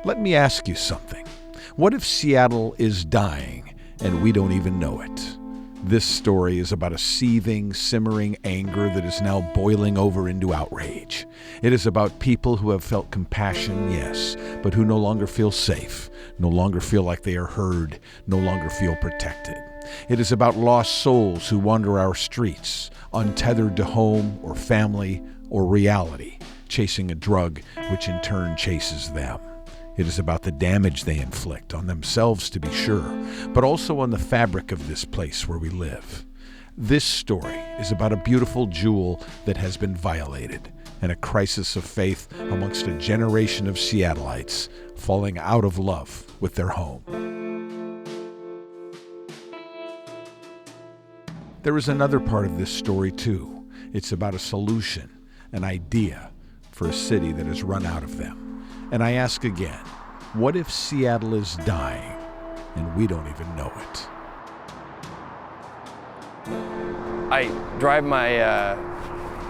Let me ask you something. What if Seattle is dying and we don't even know it? This story is about a seething, simmering anger that is now boiling over into outrage. It is about people who have felt compassion, yes, but who no longer feel safe, no longer feel like they are heard, no longer feel protected. It is about lost souls who wander our streets, untethered to home or family or reality, chasing a drug which in turn chases them. It is about the damage they inflict on themselves, to be sure, but also on the fabric of this place where we live. This story is about a beautiful jewel that has been violated and a crisis of faith amongst a generation of Seattleites falling out of love with their home. There is another part of this story, too. It's about a solution, an idea for a city that has run out of them. And I ask again, what if Seattle is dying and we don't even know it? I drive my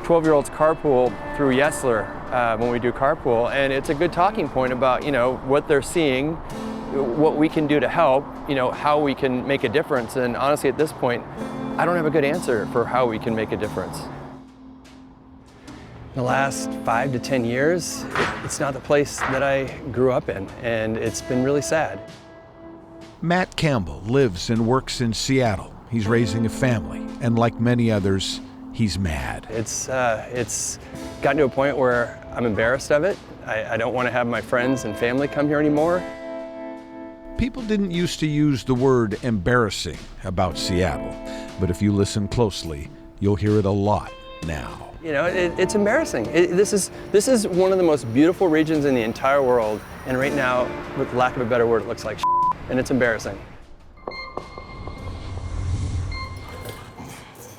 12-year-old's carpool through Yesler when we do carpool, and it's a good talking point about, what they're seeing, what we can do to help, how we can make a difference. And honestly, at this point, I don't have a good answer for how we can make a difference. The last 5 to 10 years, it's not the place that I grew up in, and it's been really sad. Matt Campbell lives and works in Seattle. He's raising a family, and like many others, he's mad. It's gotten to a point where I'm embarrassed of it. I don't want to have my friends and family come here anymore. People didn't used to use the word embarrassing about Seattle, but if you listen closely, you'll hear it a lot now. It's embarrassing. This is one of the most beautiful regions in the entire world, and right now, with lack of a better word, it looks like shit, and it's embarrassing.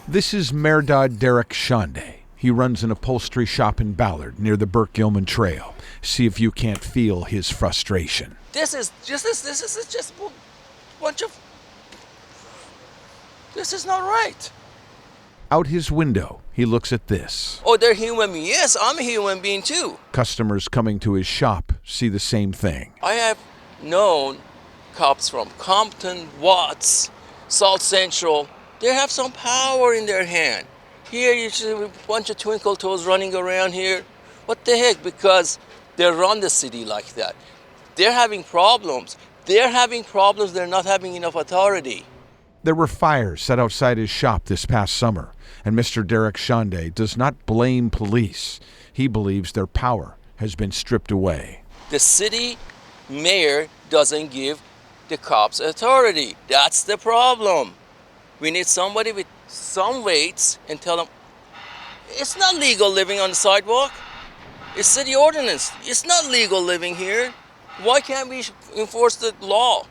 This is Mehrdad Derek Shande. He runs an upholstery shop in Ballard near the Burke-Gilman Trail. See if you can't feel his frustration. This is just a bunch of. This is not right. Out his window, he looks at this. Oh, they're human beings. Yes, I'm a human being too. Customers coming to his shop see the same thing. I have known cops from Compton, Watts, South Central. They have some power in their hand. Here you see a bunch of twinkle toes running around here. What the heck? Because they run the city like that. They're having problems. They're not having enough authority. There were fires set outside his shop this past summer, and Mr. Derek Shande does not blame police. He believes their power has been stripped away. The city mayor doesn't give the cops authority. That's the problem. We need somebody with some weights and tell them, it's not legal living on the sidewalk. It's city ordinance. It's not legal living here. Why can't we enforce the law?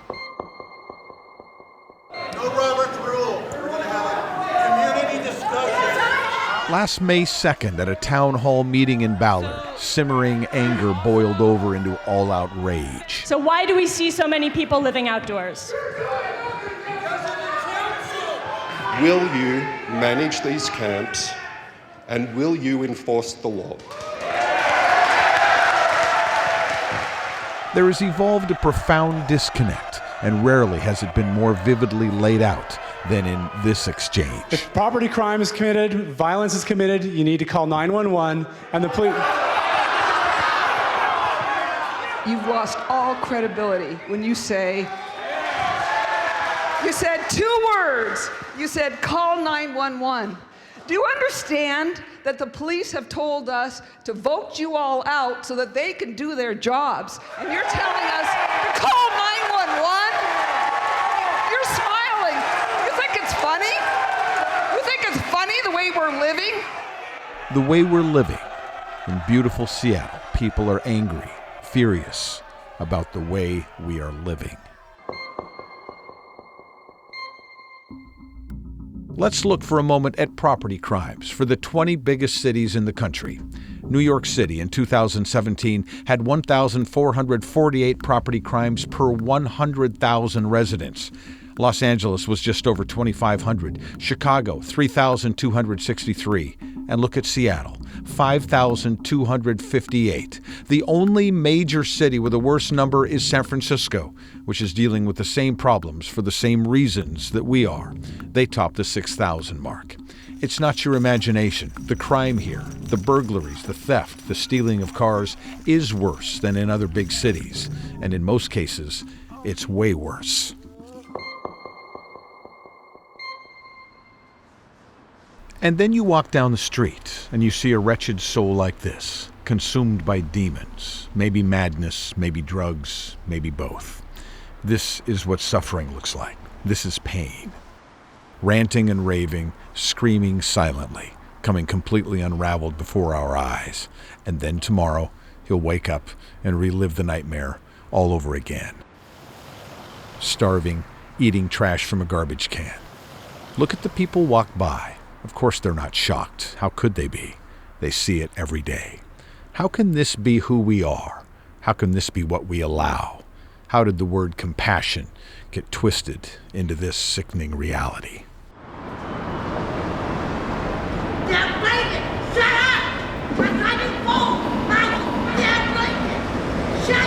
No Robert's rule. We're going to have a community discussion. Last May 2nd at a town hall meeting in Ballard, simmering anger boiled over into all-out rage. So why do we see so many people living outdoors? Will you manage these camps, and will you enforce the law? There has evolved a profound disconnect, and rarely has it been more vividly laid out than in this exchange. If property crime is committed, violence is committed, you need to call 911 and the police. You've lost all credibility when you say, you said 2 words. You said call 911. Do you understand that the police have told us to vote you all out so that they can do their jobs? And you're telling us to call 911? You're smiling. You think it's funny? You think it's funny the way we're living? The way we're living in beautiful Seattle, people are angry, furious about the way we are living. Let's look for a moment at property crimes for the 20 biggest cities in the country. New York City in 2017 had 1,448 property crimes per 100,000 residents. Los Angeles was just over 2,500. Chicago, 3,263. And look at Seattle, 5,258. The only major city with a worse number is San Francisco, which is dealing with the same problems for the same reasons that we are. They top the 6,000 mark. It's not your imagination. The crime here, the burglaries, the theft, the stealing of cars is worse than in other big cities. And in most cases, it's way worse. And then you walk down the street and you see a wretched soul like this, consumed by demons, maybe madness, maybe drugs, maybe both. This is what suffering looks like. This is pain. Ranting and raving, screaming silently, coming completely unraveled before our eyes. And then tomorrow, he'll wake up and relive the nightmare all over again. Starving, eating trash from a garbage can. Look at the people walk by. Of course they're not shocked. How could they be? They see it every day. How can this be who we are? How can this be what we allow? How did the word compassion get twisted into this sickening reality? Damn blanket! Shut up! I'm driving full! Michael! Damn blanket! Shut up!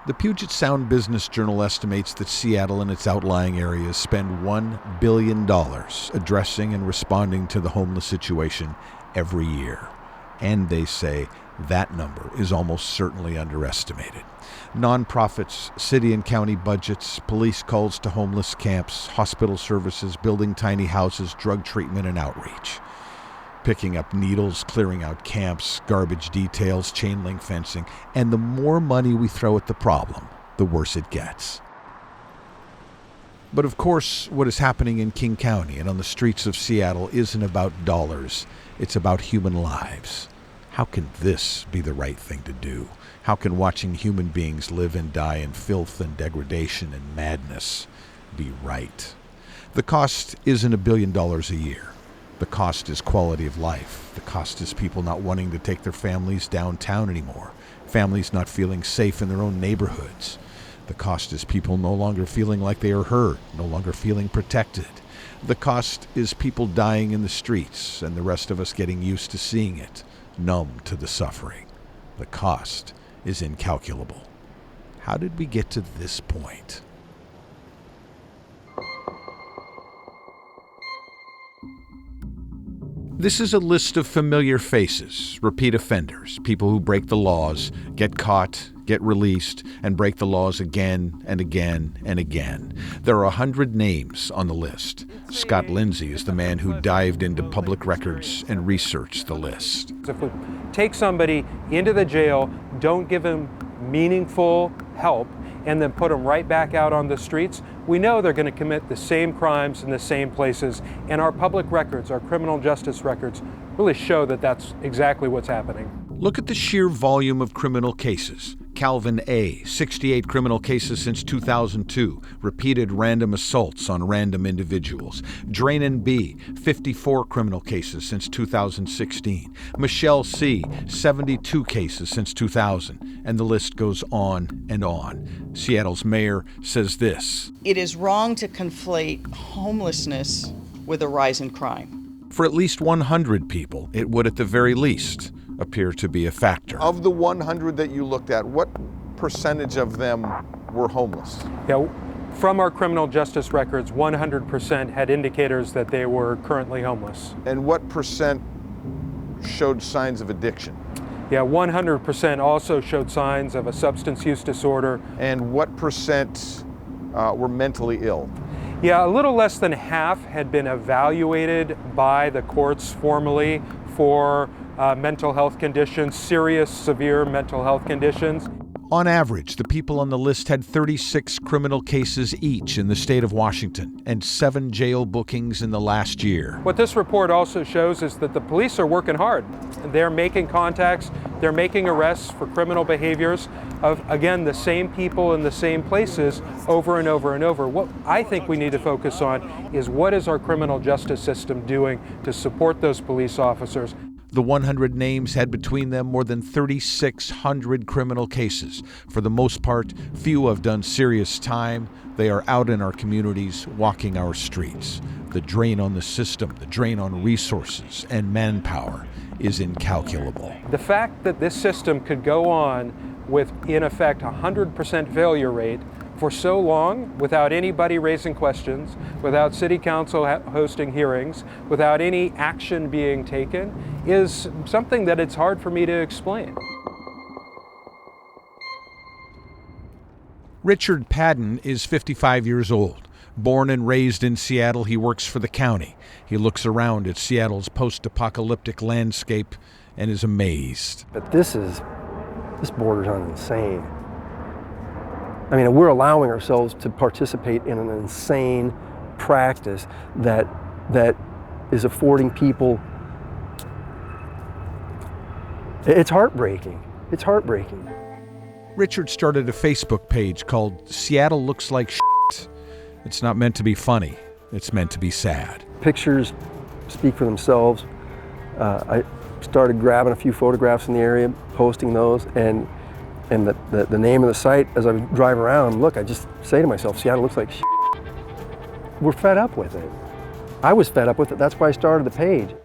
The Puget Sound Business Journal estimates that Seattle and its outlying areas spend $1 billion addressing and responding to the homeless situation every year. And they say that number is almost certainly underestimated. Nonprofits, city and county budgets, police calls to homeless camps, hospital services, building tiny houses, drug treatment and outreach. Picking up needles, clearing out camps, garbage details, chain link fencing, and the more money we throw at the problem, the worse it gets. But of course, what is happening in King County and on the streets of Seattle isn't about dollars, it's about human lives. How can this be the right thing to do? How can watching human beings live and die in filth and degradation and madness be right? The cost isn't $1 billion a year. The cost is quality of life. The cost is people not wanting to take their families downtown anymore. Families not feeling safe in their own neighborhoods. The cost is people no longer feeling like they are heard, no longer feeling protected. The cost is people dying in the streets and the rest of us getting used to seeing it, numb to the suffering. The cost is incalculable. How did we get to this point? This is a list of familiar faces, repeat offenders, people who break the laws, get caught, get released, and break the laws again and again and again. There are 100 names on the list. Scott Lindsay is the man who dived into public records and researched the list. If we take somebody into the jail, don't give them meaningful help, and then put them right back out on the streets, we know they're going to commit the same crimes in the same places. And our public records, our criminal justice records, really show that that's exactly what's happening. Look at the sheer volume of criminal cases. Calvin A., 68 criminal cases since 2002, repeated random assaults on random individuals. Drainen B., 54 criminal cases since 2016. Michelle C., 72 cases since 2000. And the list goes on and on. Seattle's mayor says this: "It is wrong to conflate homelessness with a rise in crime." For at least 100 people, it would at the very least appear to be a factor. Of the 100 that you looked at, what percentage of them were homeless? Yeah, from our criminal justice records, 100% had indicators that they were currently homeless. And what percent showed signs of addiction? Yeah, 100% also showed signs of a substance use disorder. And what percent were mentally ill? Yeah, a little less than half had been evaluated by the courts formally for mental health conditions, serious, severe mental health conditions. On average, the people on the list had 36 criminal cases each in the state of Washington and 7 jail bookings in the last year. What this report also shows is that the police are working hard. They're making contacts, they're making arrests for criminal behaviors of, again, the same people in the same places over and over and over. What I think we need to focus on is what is our criminal justice system doing to support those police officers. The 100 names had between them more than 3,600 criminal cases. For the most part, few have done serious time. They are out in our communities, walking our streets. The drain on the system, the drain on resources and manpower is incalculable. The fact that this system could go on with, in effect, 100% failure rate for so long without anybody raising questions, without city council hosting hearings, without any action being taken, is something that it's hard for me to explain. Richard Padden is 55 years old. Born and raised in Seattle, he works for the county. He looks around at Seattle's post-apocalyptic landscape and is amazed. But this borders on insane. I mean, we're allowing ourselves to participate in an insane practice that is affording people. It's heartbreaking. It's heartbreaking. Richard started a Facebook page called Seattle Looks Like Shit. It's not meant to be funny. It's meant to be sad. Pictures speak for themselves. I started grabbing a few photographs in the area, posting those, and the name of the site, as I drive around, look, I just say to myself, Seattle looks like shit. We're fed up with it. I was fed up with it. That's why I started the page.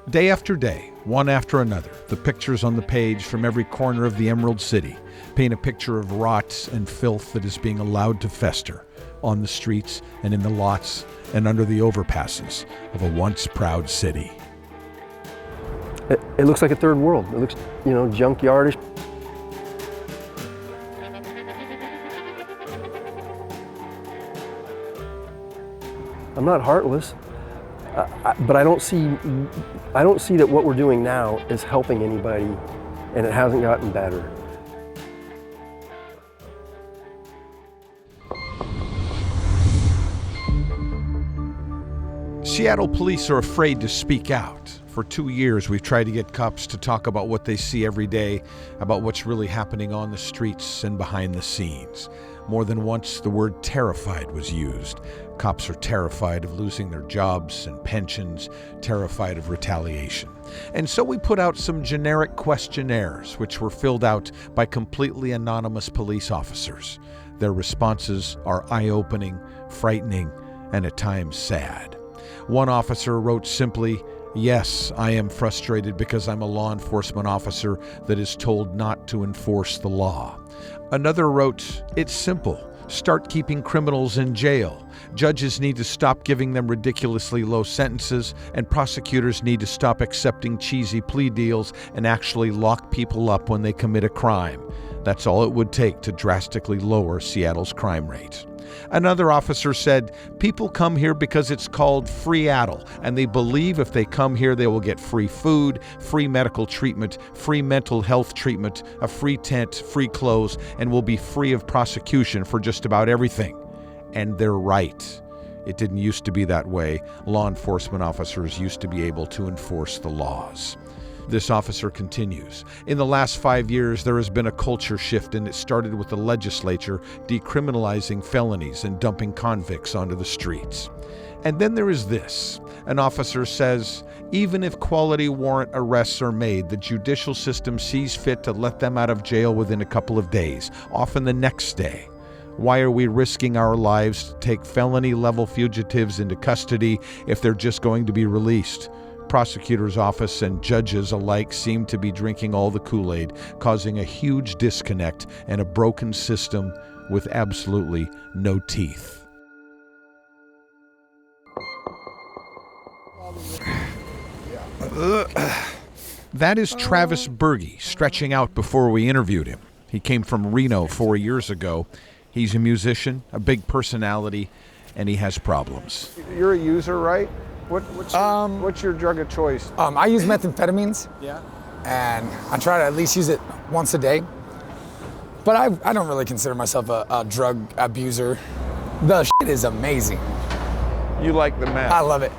Day after day, one after another, the pictures on the page from every corner of the Emerald City paint a picture of rot and filth that is being allowed to fester on the streets and in the lots and under the overpasses of a once proud city. It looks like a third world. It looks, junkyardish. I'm not heartless, but I don't see that what we're doing now is helping anybody, and it hasn't gotten better. Seattle police are afraid to speak out. For 2 years, we've tried to get cops to talk about what they see every day, about what's really happening on the streets and behind the scenes. More than once, the word terrified was used. Cops are terrified of losing their jobs and pensions, terrified of retaliation. And so we put out some generic questionnaires, which were filled out by completely anonymous police officers. Their responses are eye-opening, frightening, and at times sad. One officer wrote simply, "Yes, I am frustrated because I'm a law enforcement officer that is told not to enforce the law." Another wrote, "It's simple. Start keeping criminals in jail. Judges need to stop giving them ridiculously low sentences, and prosecutors need to stop accepting cheesy plea deals and actually lock people up when they commit a crime. That's all it would take to drastically lower Seattle's crime rate." Another officer said, "People come here because it's called Free-addle, and they believe if they come here they will get free food, free medical treatment, free mental health treatment, a free tent, free clothes, and will be free of prosecution for just about everything." And they're right. It didn't used to be that way. Law enforcement officers used to be able to enforce the laws. This officer continues, "In the last 5 years, there has been a culture shift, and it started with the legislature decriminalizing felonies and dumping convicts onto the streets." And then there is this. An officer says, "Even if quality warrant arrests are made, the judicial system sees fit to let them out of jail within a couple of days, often the next day. Why are we risking our lives to take felony-level fugitives into custody if they're just going to be released?" Prosecutor's office and judges alike seem to be drinking all the Kool-Aid, causing a huge disconnect and a broken system with absolutely no teeth. That is Travis Berge stretching out before we interviewed him. He came from Reno 4 years ago. He's a musician, a big personality, and he has problems. You're a user, right? What's your drug of choice? I use methamphetamines. Yeah. And I try to at least use it once a day. But I don't really consider myself a drug abuser. The shit is amazing. You like the meth? I love it.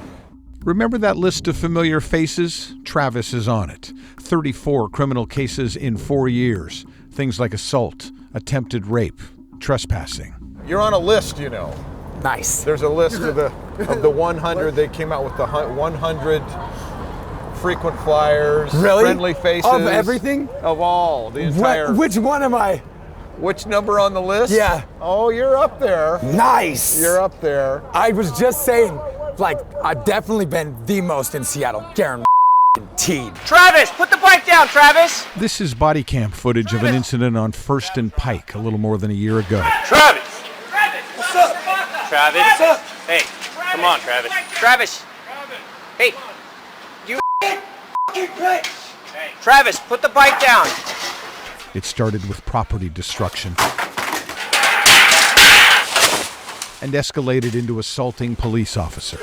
Remember that list of familiar faces? Travis is on it. 34 criminal cases in 4 years. Things like assault, attempted rape, trespassing. You're on a list, you know. Nice. There's a list of the 100. They came out with the 100 frequent flyers, Really? friendly faces. Of everything? Of all, the entire. Which one am I? Which number on the list? Yeah. Oh, you're up there. Nice. You're up there. I was just saying, like, I've definitely been the most in Seattle. Guaranteed. Travis, put the bike down, Travis. This is body cam footage of an incident on First and Pike a little more than a year ago. Travis. What's up? Travis. What's up? Hey, come on, Travis. Travis. Hey, you. Travis, put the bike down. It started with property destruction and escalated into assaulting police officers.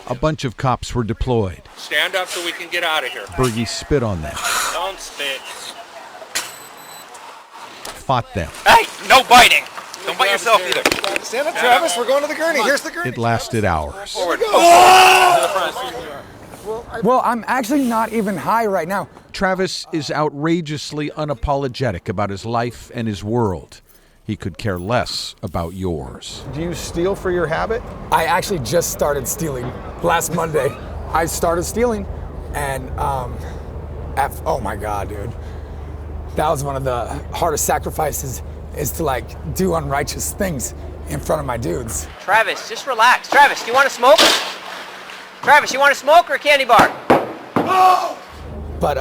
A bunch of cops were deployed. Stand up so we can get out of here. Berge spit on them. Don't spit. Fought them. Hey, no biting. Don't bite yourself either. Stand up, Travis. We're going to the gurney. Here's the gurney. It lasted hours. Forward. Well, I'm actually not even high right now. Travis is outrageously unapologetic about his life and his world. He could care less about yours. Do you steal for your habit? I actually just started stealing last Monday. I started stealing, and oh my God, dude. That was one of the hardest sacrifices, is to like do unrighteous things in front of my dudes. Travis, just relax. Travis, do you want to smoke? Travis, you want to smoke or a candy bar? No! But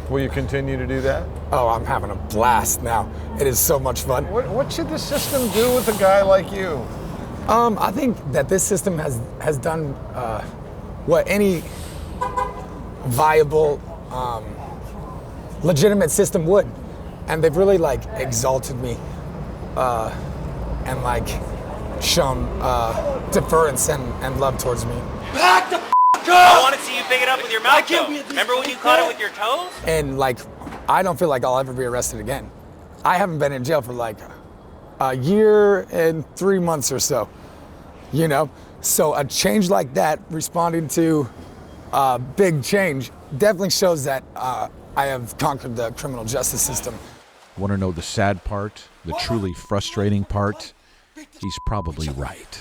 will you continue to do that? Oh, I'm having a blast now. It is so much fun. What should the system do with a guy like you? I think that this system has done what any viable, legitimate system would, and they've really like exalted me and like shown deference and love towards me. Back the I want to see you pick it up with your mouth, though. Remember when you caught it with your toes? And like, I don't feel like I'll ever be arrested again. I haven't been in jail for like a year and 3 months or so, you know? So a change like that, responding to big change, definitely shows that I have conquered the criminal justice system. Want to know the sad part, the truly frustrating part? He's probably right.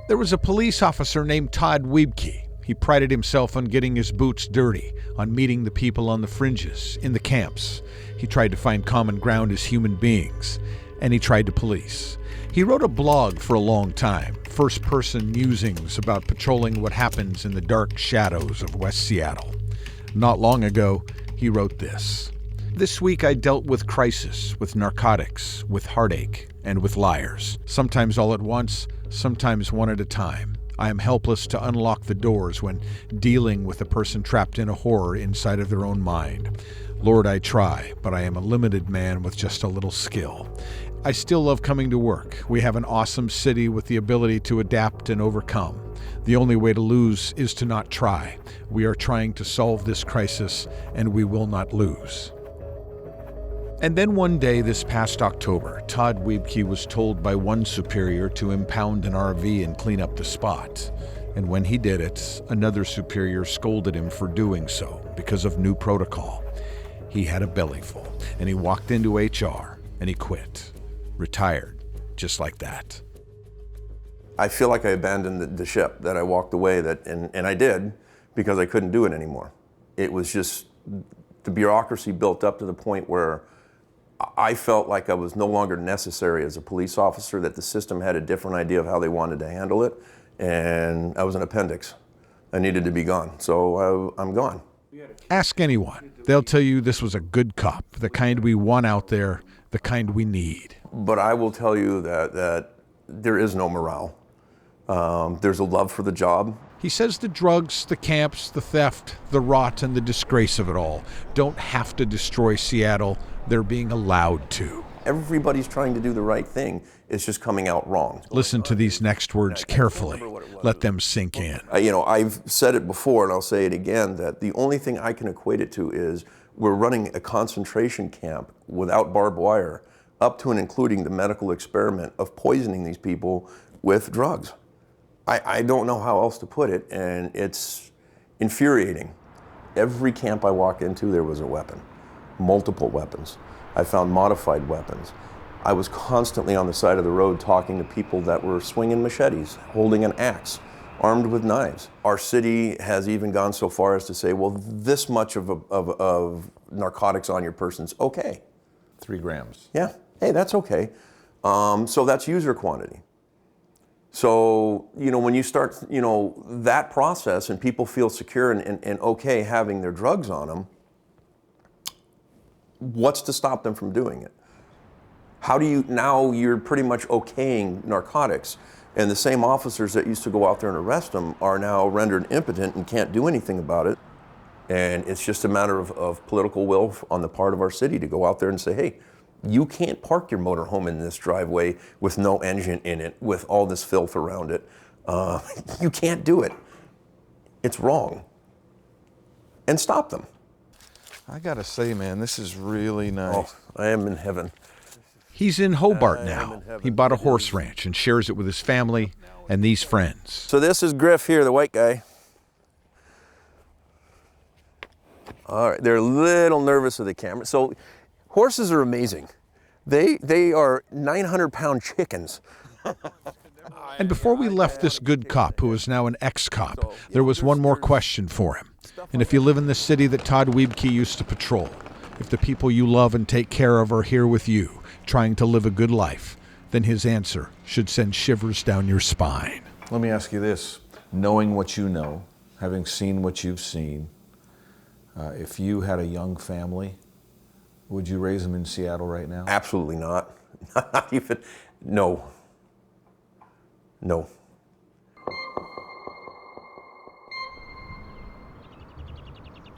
There was a police officer named Todd Wiebke. He prided himself on getting his boots dirty, on meeting the people on the fringes, in the camps. He tried to find common ground as human beings, and he tried to police. He wrote a blog for a long time, first-person musings about patrolling what happens in the dark shadows of West Seattle. Not long ago, he wrote this. This week I dealt with crisis, with narcotics, with heartache, and with liars. Sometimes all at once, sometimes one at a time. I am helpless to unlock the doors when dealing with a person trapped in a horror inside of their own mind. Lord, I try, but I am a limited man with just a little skill. I still love coming to work. We have an awesome city with the ability to adapt and overcome. The only way to lose is to not try. We are trying to solve this crisis, and we will not lose. And then one day this past October, Todd Wiebke was told by one superior to impound an RV and clean up the spot. And when he did it, another superior scolded him for doing so because of new protocol. He had a bellyful, and he walked into HR, and he quit. Retired, just like that. I feel like I abandoned the ship, that I walked away, and I did, because I couldn't do it anymore. It was just, the bureaucracy built up to the point where I felt like I was no longer necessary as a police officer, that the system had a different idea of how they wanted to handle it, and I was an appendix. I needed to be gone, so I'm gone. Ask anyone. They'll tell you this was a good cop, the kind we want out there, the kind we need. But I will tell you that there is no morale. There's a love for the job. He says the drugs, the camps, the theft, the rot, and the disgrace of it all don't have to destroy Seattle. They're being allowed to. Everybody's trying to do the right thing. It's just coming out wrong. Listen to these next words carefully. Let them sink in. I've said it before, and I'll say it again, that the only thing I can equate it to is we're running a concentration camp without barbed wire, up to and including the medical experiment of poisoning these people with drugs. I don't know how else to put it, and it's infuriating. Every camp I walk into, there was a weapon. multiple weapons. I found modified weapons. I was constantly on the side of the road talking to people that were swinging machetes, holding an axe, armed with knives. Our city has even gone so far as to say, well, this much of narcotics on your person's okay. 3 grams. Yeah, hey, that's okay. So that's user quantity. So, you know, when you start, you know, that process and people feel secure and okay having their drugs on them, what's to stop them from doing it? How do you, now you're pretty much okaying narcotics, and the same officers that used to go out there and arrest them are now rendered impotent and can't do anything about it. And it's just a matter of political will on the part of our city to go out there and say, hey, you can't park your motorhome in this driveway with no engine in it, with all this filth around it. You can't do it. It's wrong. And stop them. I gotta say, man, this is really nice. Oh, I am in heaven. He's in Hobart now. He bought a horse ranch and shares it with his family and these friends. So this is Griff here, the white guy. All right, they're a little nervous with the camera. So horses are amazing. They are 900-pound chickens. And before we left this good cop, who is now an ex-cop, there was one more question for him. And if you live in the city that Todd Wiebke used to patrol, if the people you love and take care of are here with you, trying to live a good life, then his answer should send shivers down your spine. Let me ask you this. Knowing what you know, having seen what you've seen, if you had a young family, would you raise them in Seattle right now? Absolutely not. Not even, no. No.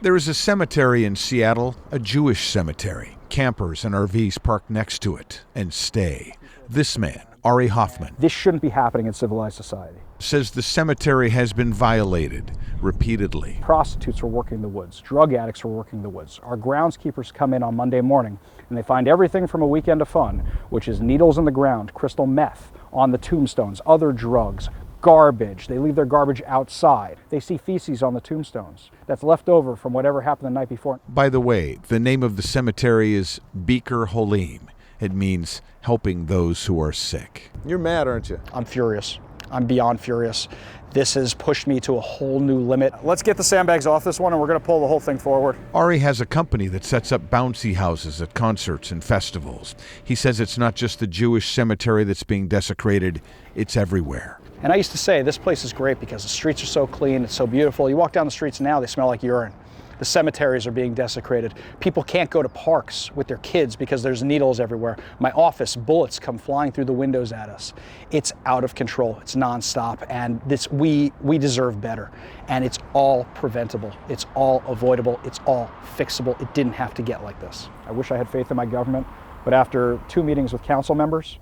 There is a cemetery in Seattle, a Jewish cemetery. Campers and RVs park next to it and stay. This man, Ari Hoffman, this shouldn't be happening in civilized society, says the cemetery has been violated repeatedly. Prostitutes are working the woods. Drug addicts are working the woods. Our groundskeepers come in on Monday morning and they find everything from a weekend of fun, which is needles in the ground, crystal meth on the tombstones, other drugs, garbage. They leave their garbage outside. They see feces on the tombstones that's left over from whatever happened the night before. By the way, the name of the cemetery is Bikur Holim. It means helping those who are sick. You're mad, aren't you? I'm furious. I'm beyond furious. This has pushed me to a whole new limit. Let's get the sandbags off this one and we're going to pull the whole thing forward. Ari has a company that sets up bouncy houses at concerts and festivals. He says it's not just the Jewish cemetery that's being desecrated, it's everywhere. And I used to say this place is great because the streets are so clean, it's so beautiful. You walk down the streets now, they smell like urine. The cemeteries are being desecrated. People can't go to parks with their kids because there's needles everywhere. My office, bullets come flying through the windows at us. It's out of control. It's nonstop, and this we deserve better. And it's all preventable. It's all avoidable. It's all fixable. It didn't have to get like this. I wish I had faith in my government, but after 2 meetings with council members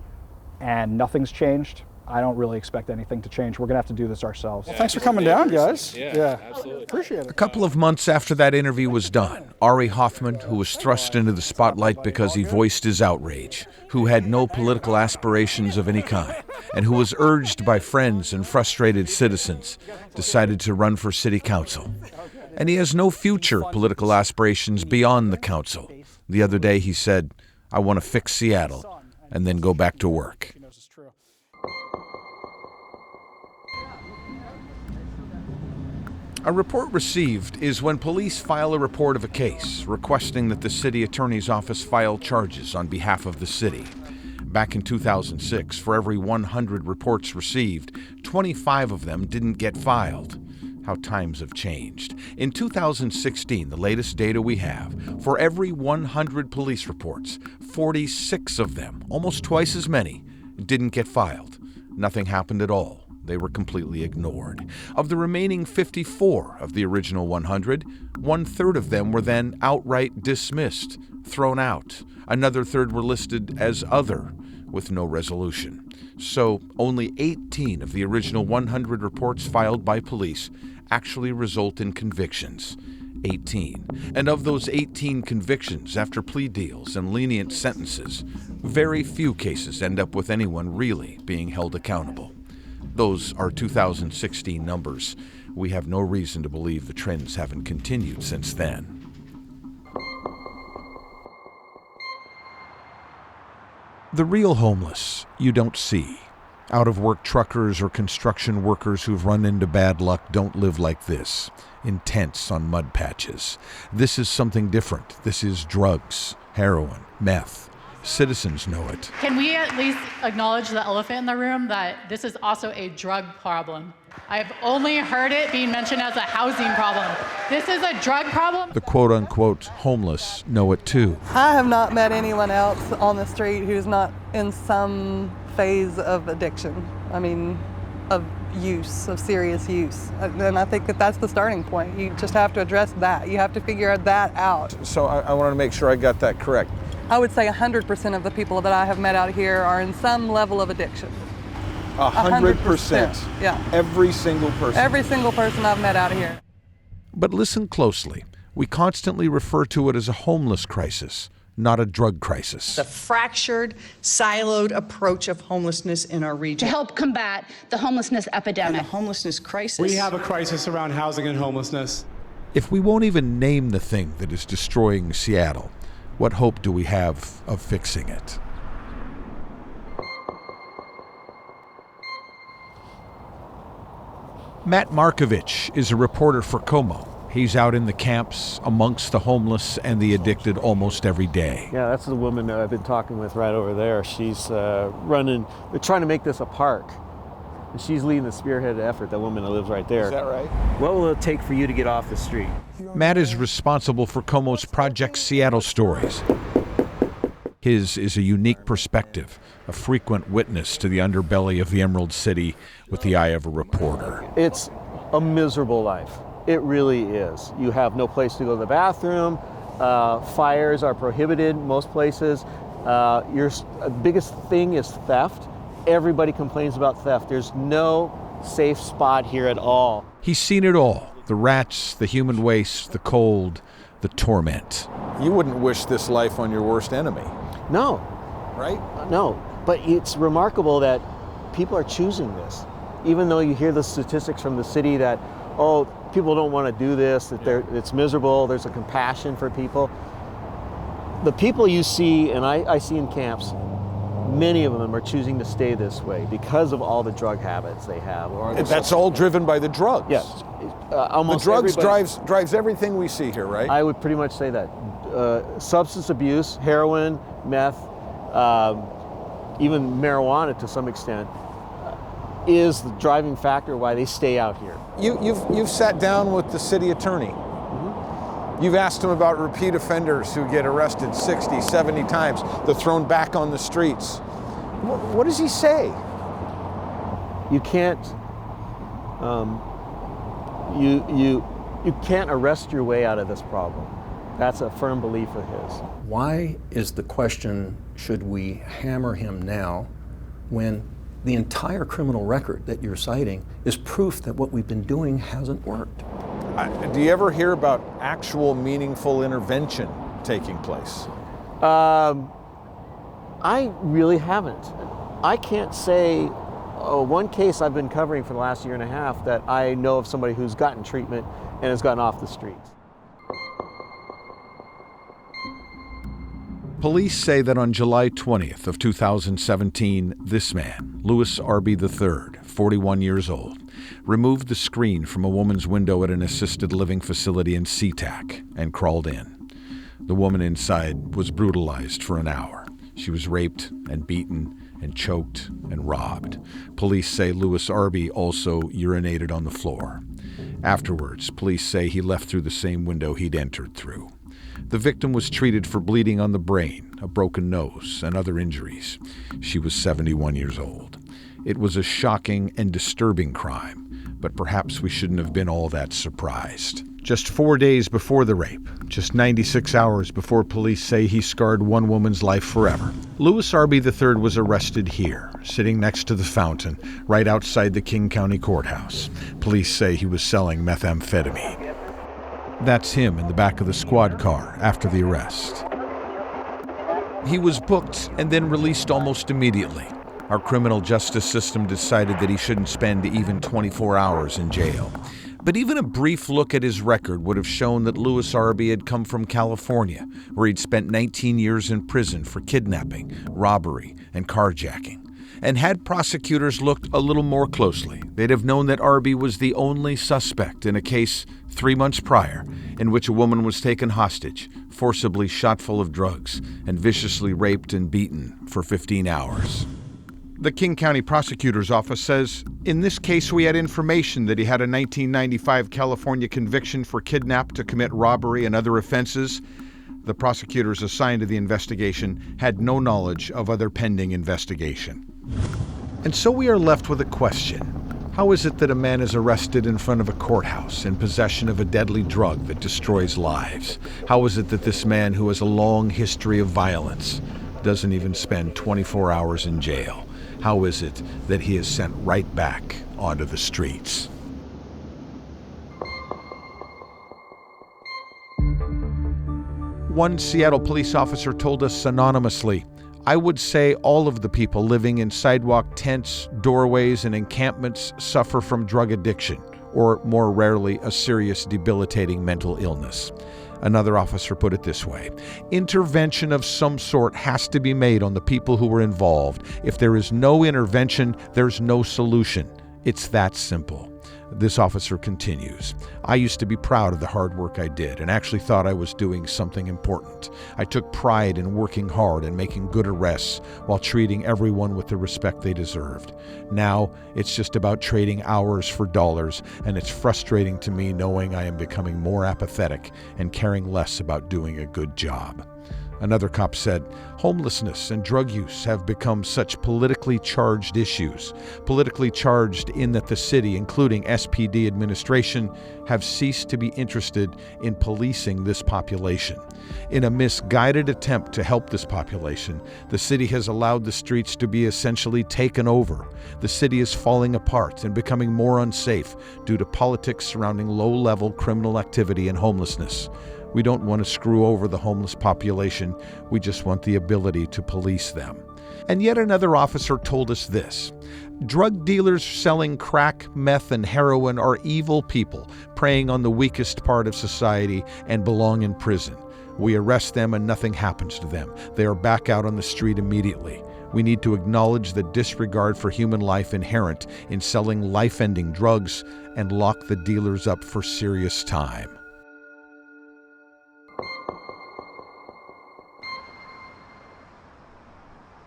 and nothing's changed, I don't really expect anything to change. We're going to have to do this ourselves. Well, thanks for coming down, guys. Yeah, absolutely. Appreciate it. A couple of months after that interview was done, Ari Hoffman, who was thrust into the spotlight because he voiced his outrage, who had no political aspirations of any kind, and who was urged by friends and frustrated citizens, decided to run for city council. And he has no future political aspirations beyond the council. The other day he said, "I want to fix Seattle and then go back to work." A report received is when police file a report of a case requesting that the city attorney's office file charges on behalf of the city. Back in 2006, for every 100 reports received, 25 of them didn't get filed. How times have changed. In 2016, the latest data we have, for every 100 police reports, 46 of them, almost twice as many, didn't get filed. Nothing happened at all. They were completely ignored. Of the remaining 54 of the original 100, 1/3 of them were then outright dismissed, thrown out. Another third were listed as other, with no resolution. So only 18 of the original 100 reports filed by police actually result in convictions. 18. And of those 18 convictions, after plea deals and lenient sentences, very few cases end up with anyone really being held accountable. Those are 2016 numbers. We have no reason to believe the trends haven't continued since then. The real homeless you don't see. Out-of-work truckers or construction workers who've run into bad luck don't live like this, in tents on mud patches. This is something different. This is drugs, heroin, meth. Citizens know it. Can we at least acknowledge the elephant in the room, that this is also a drug problem? I've only heard it being mentioned as a housing problem. This is a drug problem. The quote-unquote homeless know it too. I have not met anyone else on the street who's not in some phase of addiction. I mean, of use, of serious use. And I think that that's the starting point. You just have to address that. You have to figure that out. So I want to make sure I got that correct. I would say 100% of the people that I have met out here are in some level of addiction. 100%. Yeah. Every single person. Every single person I've met out here. But listen closely. We constantly refer to it as a homeless crisis, not a drug crisis. The fractured, siloed approach of homelessness in our region. To help combat the homelessness epidemic. And the homelessness crisis. We have a crisis around housing and homelessness. If we won't even name the thing that is destroying Seattle, what hope do we have of fixing it? Matt Markovich is a reporter for KOMO. He's out in the camps amongst the homeless and the addicted almost every day. Yeah, that's the woman that I've been talking with right over there. She's running, they're trying to make this a park. And she's leading the spearheaded effort, that woman that lives right there. Is that right? What will it take for you to get off the street? Matt is responsible for KOMO's Project Seattle Stories. His is a unique perspective, a frequent witness to the underbelly of the Emerald City with the eye of a reporter. It's a miserable life. It really is. You have no place to go to the bathroom. Fires are prohibited most places. Your biggest thing is theft. Everybody complains about theft. There's no safe spot here at all. He's seen it all. The rats, the human waste, the cold, the torment. You wouldn't wish this life on your worst enemy. No. Right? No. But it's remarkable that people are choosing this. Even though you hear the statistics from the city that, oh, people don't want to do this, that it's miserable, there's a compassion for people. The people you see, and I see in camps, many of them are choosing to stay this way because of all the drug habits they have. That's all driven by the drugs. Yes. The drugs drives everything we see here, right? I would pretty much say that. Substance abuse, heroin, meth, even marijuana to some extent, is the driving factor why they stay out here. You've sat down with the city attorney. Mm-hmm. You've asked him about repeat offenders who get arrested 60, 70 times. They're thrown back on the streets. What does he say? You can't you can't arrest your way out of this problem. That's a firm belief of his. Why is the question, should we hammer him now, when the entire criminal record that you're citing is proof that what we've been doing hasn't worked? Do you ever hear about actual meaningful intervention taking place? I really haven't. I can't say one case I've been covering for the last year and a half that I know of somebody who's gotten treatment and has gotten off the streets. Police say that on July 20th of 2017, this man, Louis Arby III, 41 years old, removed the screen from a woman's window at an assisted living facility in SeaTac and crawled in. The woman inside was brutalized for an hour. She was raped and beaten and choked and robbed. Police say Louis Arby also urinated on the floor. Afterwards, police say he left through the same window he'd entered through. The victim was treated for bleeding on the brain, a broken nose, and other injuries. She was 71 years old. It was a shocking and disturbing crime, but perhaps we shouldn't have been all that surprised. Just 4 days before the rape, just 96 hours before police say he scarred one woman's life forever, Louis Arby III was arrested here, sitting next to the fountain, right outside the King County Courthouse. Police say he was selling methamphetamine. That's him in the back of the squad car after the arrest. He was booked and then released almost immediately. Our criminal justice system decided that he shouldn't spend even 24 hours in jail. But even a brief look at his record would have shown that Louis Arby had come from California, where he'd spent 19 years in prison for kidnapping, robbery, and carjacking. And had prosecutors looked a little more closely, they'd have known that Arby was the only suspect in a case 3 months prior in which a woman was taken hostage, forcibly shot full of drugs, and viciously raped and beaten for 15 hours. The King County Prosecutor's Office says, in this case we had information that he had a 1995 California conviction for kidnap to commit robbery and other offenses. The prosecutors assigned to the investigation had no knowledge of other pending investigation. And so we are left with a question. How is it that a man is arrested in front of a courthouse in possession of a deadly drug that destroys lives? How is it that this man who has a long history of violence doesn't even spend 24 hours in jail? How is it that he is sent right back onto the streets? One Seattle police officer told us anonymously, I would say all of the people living in sidewalk tents, doorways, and encampments suffer from drug addiction, or more rarely, a serious debilitating mental illness. Another officer put it this way, intervention of some sort has to be made on the people who were involved. If there is no intervention, there's no solution. It's that simple. This officer continues, I used to be proud of the hard work I did and actually thought I was doing something important. I took pride in working hard and making good arrests while treating everyone with the respect they deserved. Now, it's just about trading hours for dollars, and it's frustrating to me knowing I am becoming more apathetic and caring less about doing a good job. Another cop said, homelessness and drug use have become such politically charged issues, politically charged in that the city, including SPD administration, have ceased to be interested in policing this population. In a misguided attempt to help this population, the city has allowed the streets to be essentially taken over. The city is falling apart and becoming more unsafe due to politics surrounding low-level criminal activity and homelessness. We don't want to screw over the homeless population. We just want the ability to police them. And yet another officer told us this. Drug dealers selling crack, meth, and heroin are evil people preying on the weakest part of society and belong in prison. We arrest them and nothing happens to them. They are back out on the street immediately. We need to acknowledge the disregard for human life inherent in selling life-ending drugs and lock the dealers up for serious time.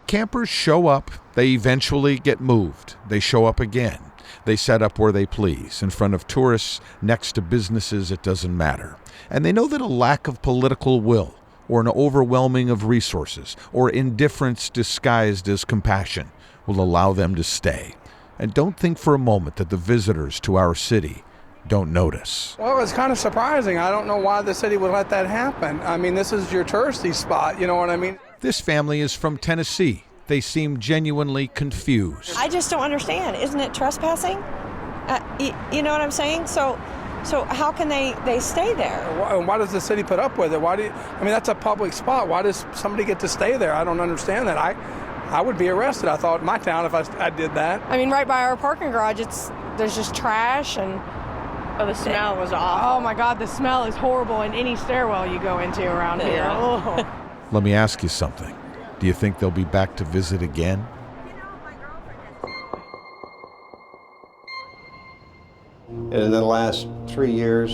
Campers show up, they eventually get moved. They show up again. They set up where they please, in front of tourists, next to businesses, it doesn't matter. And they know that a lack of political will, or an overwhelming of resources, or indifference disguised as compassion will allow them to stay. And don't think for a moment that the visitors to our city don't notice. Well, it's kind of surprising. I don't know why the city would let that happen. I mean, this is your touristy spot, you know what I mean? This family is from Tennessee. They seem genuinely confused. I just don't understand. Isn't it trespassing? You know what I'm saying? So how can they stay there? Why does the city put up with it? I mean, that's a public spot. Why does somebody get to stay there? I don't understand that. I would be arrested, I thought, in my town if I did that. I mean, right by our parking garage, there's just trash and... Oh, the smell was awful. Oh my God, the smell is horrible in any stairwell you go into around here. Oh. Let me ask you something. Do you think they'll be back to visit again? And in the last 3 years,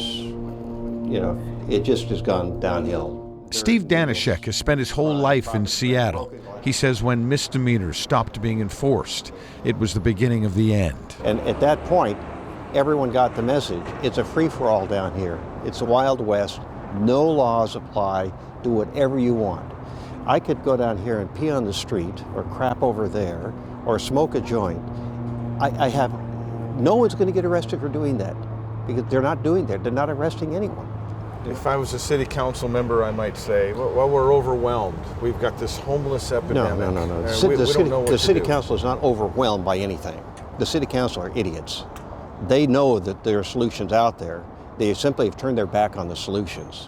it just has gone downhill. Steve Danishek has spent his whole life in Seattle. He says when misdemeanors stopped being enforced, it was the beginning of the end. And at that point, everyone got the message. It's a free-for-all down here. It's the Wild West. No laws apply. Do whatever you want. I could go down here and pee on the street or crap over there or smoke a joint. No one's going to get arrested for doing that because they're not doing that. They're not arresting anyone. If I was a city council member, I might say, well, we're overwhelmed. We've got this homeless epidemic. No. The city council is not overwhelmed by anything. The city council are idiots. They know that there are solutions out there. They simply have turned their back on the solutions.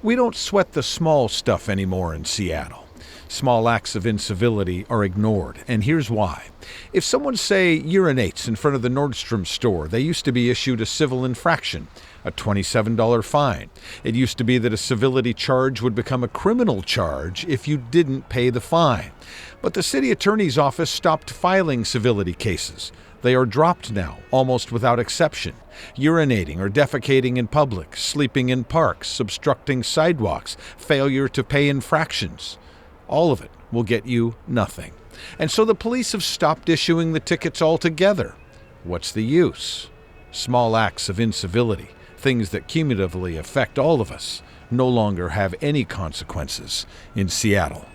We don't sweat the small stuff anymore in Seattle. Small acts of incivility are ignored, and here's why. If someone, say, urinates in front of the Nordstrom store, they used to be issued a civil infraction, a $27 fine. It used to be that a civility charge would become a criminal charge if you didn't pay the fine. But the city attorney's office stopped filing civility cases. They are dropped now, almost without exception. Urinating or defecating in public, sleeping in parks, obstructing sidewalks, failure to pay infractions. All of it will get you nothing. And so the police have stopped issuing the tickets altogether. What's the use? Small acts of incivility, things that cumulatively affect all of us, no longer have any consequences in Seattle.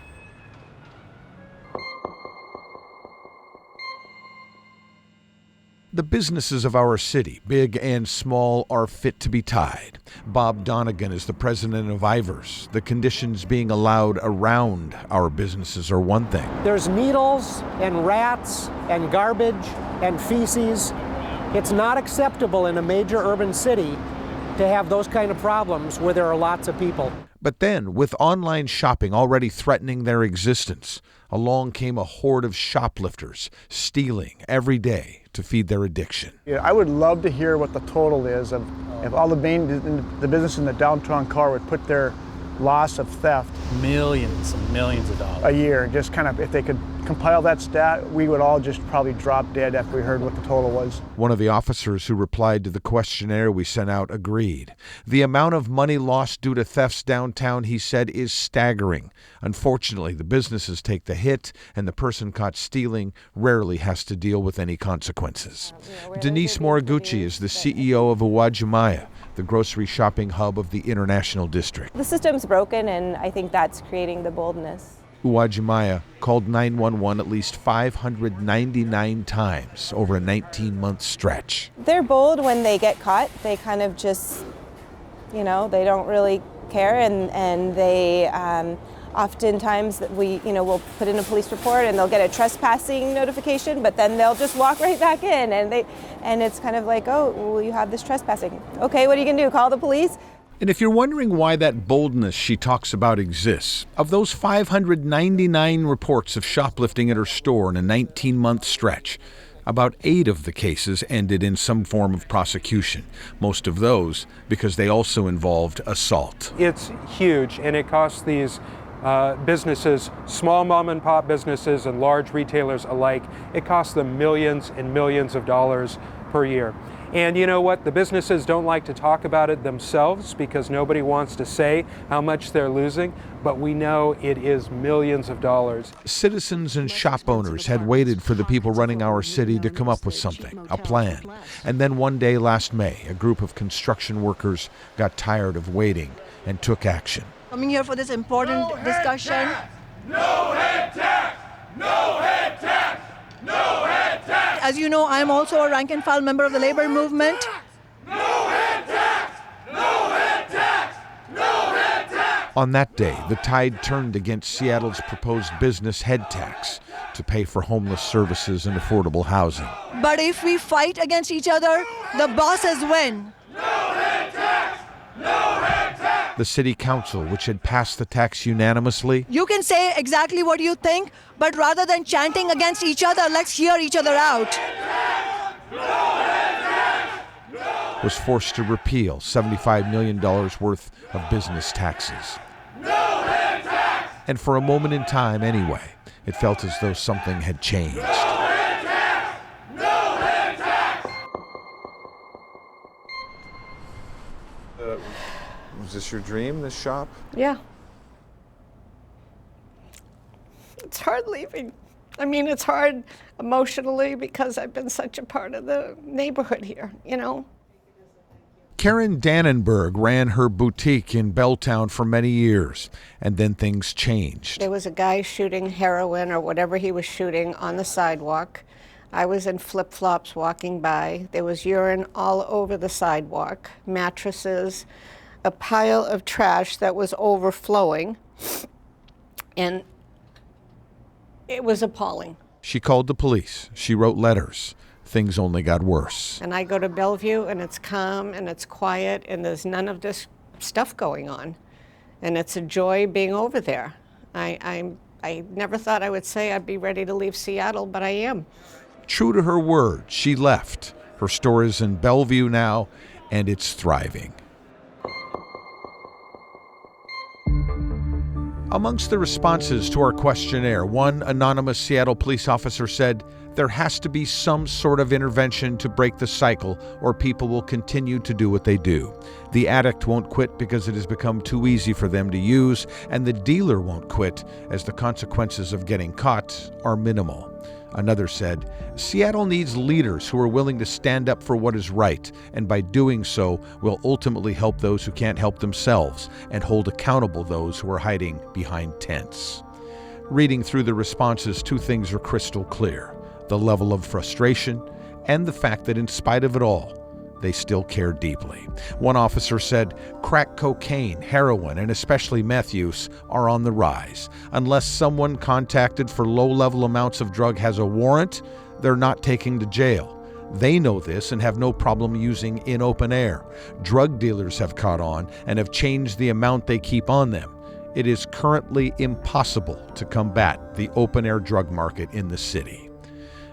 The businesses of our city, big and small, are fit to be tied. Bob Donegan is the president of Ivers. The conditions being allowed around our businesses are one thing. There's needles and rats and garbage and feces. It's not acceptable in a major urban city to have those kind of problems where there are lots of people. But then, with online shopping already threatening their existence, along came a horde of shoplifters stealing every day to feed their addiction. Yeah, I would love to hear what the total is of if all the businesses in the downtown core would put their loss of theft. Millions and millions of dollars. A year. Just kind of, if they could compile that stat, we would all just probably drop dead after we heard what the total was. One of the officers who replied to the questionnaire we sent out agreed. The amount of money lost due to thefts downtown, he said, is staggering. Unfortunately, the businesses take the hit, and the person caught stealing rarely has to deal with any consequences. Denise Moriguchi is the CEO of Uwajimaya, the grocery shopping hub of the International District. The system's broken, and I think that's creating the boldness. Uwajimaya called 911 at least 599 times over a 19-month stretch. They're bold when they get caught. They kind of just, they don't really care, and they oftentimes we'll put in a police report and they'll get a trespassing notification, but then they'll just walk right back in, and it's kind of like, oh, well, you have this trespassing. Okay, what are you gonna do? Call the police? And if you're wondering why that boldness she talks about exists, of those 599 reports of shoplifting at her store in a 19-month stretch, about 8 of the cases ended in some form of prosecution, most of those because they also involved assault. It's huge, and it costs these businesses, small mom and pop businesses and large retailers alike, it costs them millions and millions of dollars per year. And you know what? The businesses don't like to talk about it themselves because nobody wants to say how much they're losing, but we know it is millions of dollars. Citizens and shop owners had waited for the people running our city to come up with something, a plan. And then one day last May, a group of construction workers got tired of waiting and took action. Coming here for this important discussion. No head tax! No head tax! No head tax! As you know, I'm also a rank and file member of the labor movement. No head tax! No head tax! No head tax! On that day, the tide turned against Seattle's proposed business head tax to pay for homeless services and affordable housing. But if we fight against each other, the bosses win. No head tax! No head tax! The city council, which had passed the tax unanimously, You can say exactly what you think, but rather than chanting against each other, let's hear each other out. was forced to repeal $75 million worth of business taxes. And for a moment in time, anyway, it felt as though something had changed. Was this your dream, this shop? Yeah. It's hard leaving. I mean, it's hard emotionally because I've been such a part of the neighborhood here, you know? Karen Dannenberg ran her boutique in Belltown for many years, and then things changed. There was a guy shooting heroin or whatever he was shooting on the sidewalk. I was in flip-flops walking by. There was urine all over the sidewalk, mattresses, a pile of trash that was overflowing, and it was appalling. She called the police. She wrote letters. Things only got worse. And I go to Bellevue, and it's calm, and it's quiet, and there's none of this stuff going on. And it's a joy being over there. I'm I never thought I would say I'd be ready to leave Seattle, but I am. True to her word, she left. Her store is in Bellevue now, and it's thriving. Amongst the responses to our questionnaire, one anonymous Seattle police officer said, "There has to be some sort of intervention to break the cycle, or people will continue to do what they do. The addict won't quit because it has become too easy for them to use, and the dealer won't quit as the consequences of getting caught are minimal." Another said, "Seattle needs leaders who are willing to stand up for what is right, and by doing so will ultimately help those who can't help themselves and hold accountable those who are hiding behind tents." Reading through the responses, two things are crystal clear: the level of frustration and the fact that in spite of it all, they still care deeply. One officer said, "Crack cocaine, heroin, and especially meth use are on the rise. Unless someone contacted for low-level amounts of drug has a warrant, they're not taking to jail. They know this and have no problem using in open air. Drug dealers have caught on and have changed the amount they keep on them. It is currently impossible to combat the open-air drug market in the city."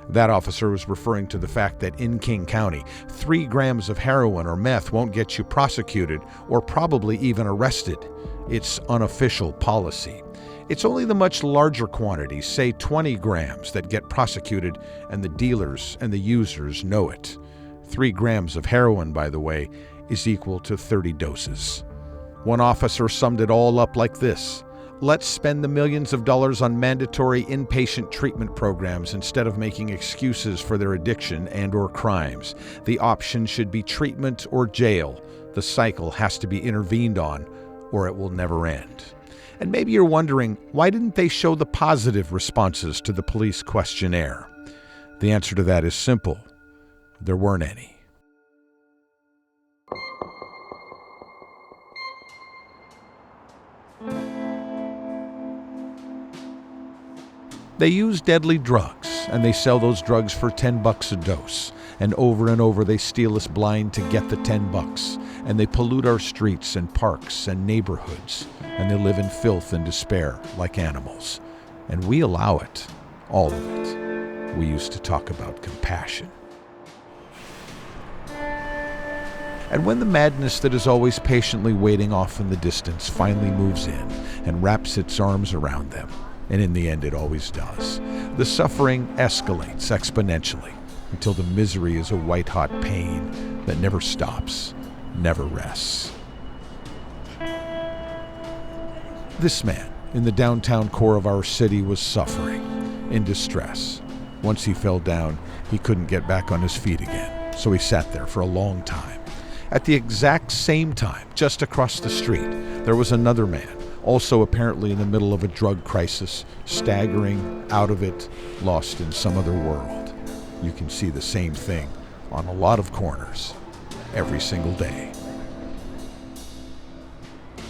That officer was referring to the fact that in King County, 3 grams of heroin or meth won't get you prosecuted or probably even arrested. It's unofficial policy. It's only the much larger quantities, say 20 grams, that get prosecuted, and the dealers and the users know it. 3 grams of heroin, by the way, is equal to 30 doses. One officer summed it all up like this: "Let's spend the millions of dollars on mandatory inpatient treatment programs instead of making excuses for their addiction and/or crimes. The option should be treatment or jail. The cycle has to be intervened on, or it will never end." And maybe you're wondering, why didn't they show the positive responses to the police questionnaire? The answer to that is simple: there weren't any. They use deadly drugs, and they sell those drugs for $10 a dose. And over they steal us blind to get the $10. And they pollute our streets and parks and neighborhoods. And they live in filth and despair like animals. And we allow it, all of it. We used to talk about compassion. And when the madness that is always patiently waiting off in the distance finally moves in and wraps its arms around them, and in the end it always does, the suffering escalates exponentially until the misery is a white-hot pain that never stops, never rests. This man in the downtown core of our city was suffering, in distress. Once he fell down, he couldn't get back on his feet again, so he sat there for a long time. At the exact same time, just across the street, there was another man, also apparently in the middle of a drug crisis, staggering out of it, lost in some other world. You can see the same thing on a lot of corners every single day.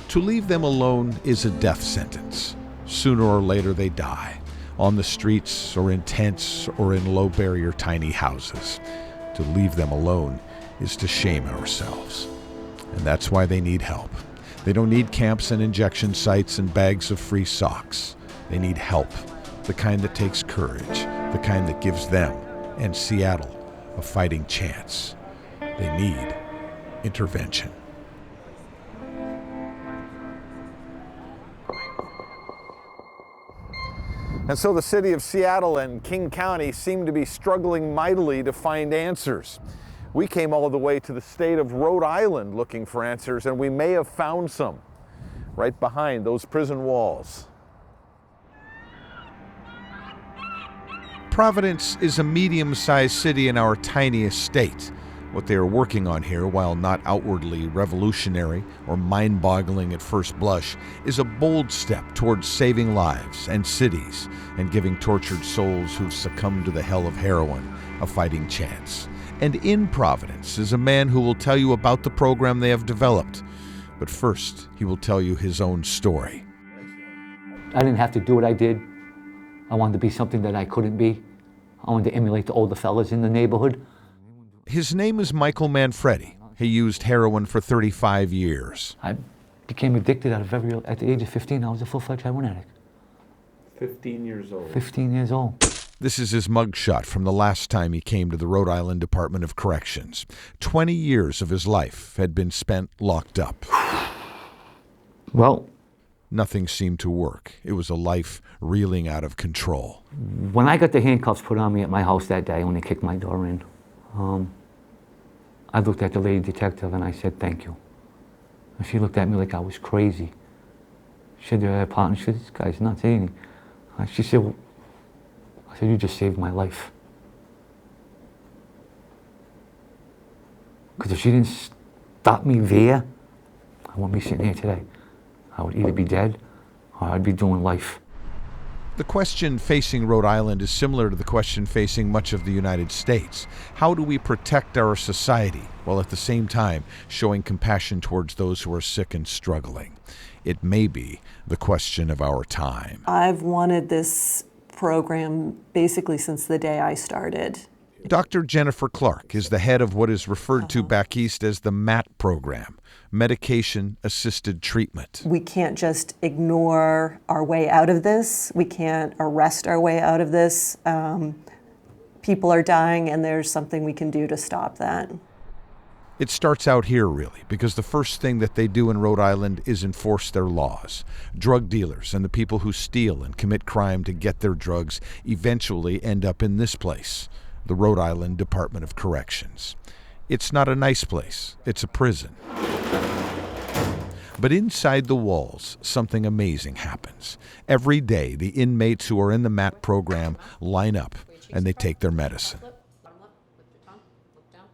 To leave them alone is a death sentence. Sooner or later they die, on the streets or in tents or in low-barrier tiny houses. To leave them alone is to shame ourselves. And that's why they need help. They don't need camps and injection sites and bags of free socks. They need help, the kind that takes courage, the kind that gives them and Seattle a fighting chance. They need intervention. And so the city of Seattle and King County seem to be struggling mightily to find answers. We came all the way to the state of Rhode Island looking for answers, and we may have found some right behind those prison walls. Providence is a medium-sized city in our tiniest state. What they are working on here, while not outwardly revolutionary or mind-boggling at first blush, is a bold step towards saving lives and cities and giving tortured souls who've succumbed to the hell of heroin a fighting chance. And in Providence is a man who will tell you about the program they have developed. But first, he will tell you his own story. I didn't have to do what I did. I wanted to be something that I couldn't be. I wanted to emulate the older fellas in the neighborhood. His name is Michael Manfredi. He used heroin for 35 years. I became addicted at the age of 15. I was a full-fledged heroin addict. 15 years old. 15 years old. This is his mugshot from the last time he came to the Rhode Island Department of Corrections. 20 years of his life had been spent locked up. Well, nothing seemed to work. It was a life reeling out of control. When I got the handcuffs put on me at my house that day when they kicked my door in, I looked at the lady detective and I said, thank you. And she looked at me like I was crazy. She said to her partner, she said, this guy's nuts, ain't he? She said, well, I said, you just saved my life. Because if she didn't stop me there, I wouldn't be sitting here today. I would either be dead or I'd be doing life. The question facing Rhode Island is similar to the question facing much of the United States. How do we protect our society while at the same time showing compassion towards those who are sick and struggling? It may be the question of our time. I've wanted this program basically since the day I started. Dr. Jennifer Clark is the head of what is referred to back east as the MAT program, Medication-Assisted Treatment. We can't just ignore our way out of this. We can't arrest our way out of this. People are dying, and there's something we can do to stop that. It starts out here, really, because the first thing that they do in Rhode Island is enforce their laws. Drug dealers and the people who steal and commit crime to get their drugs eventually end up in this place, the Rhode Island Department of Corrections. It's not a nice place. It's a prison. But inside the walls, something amazing happens. Every day, the inmates who are in the MAT program line up and they take their medicine.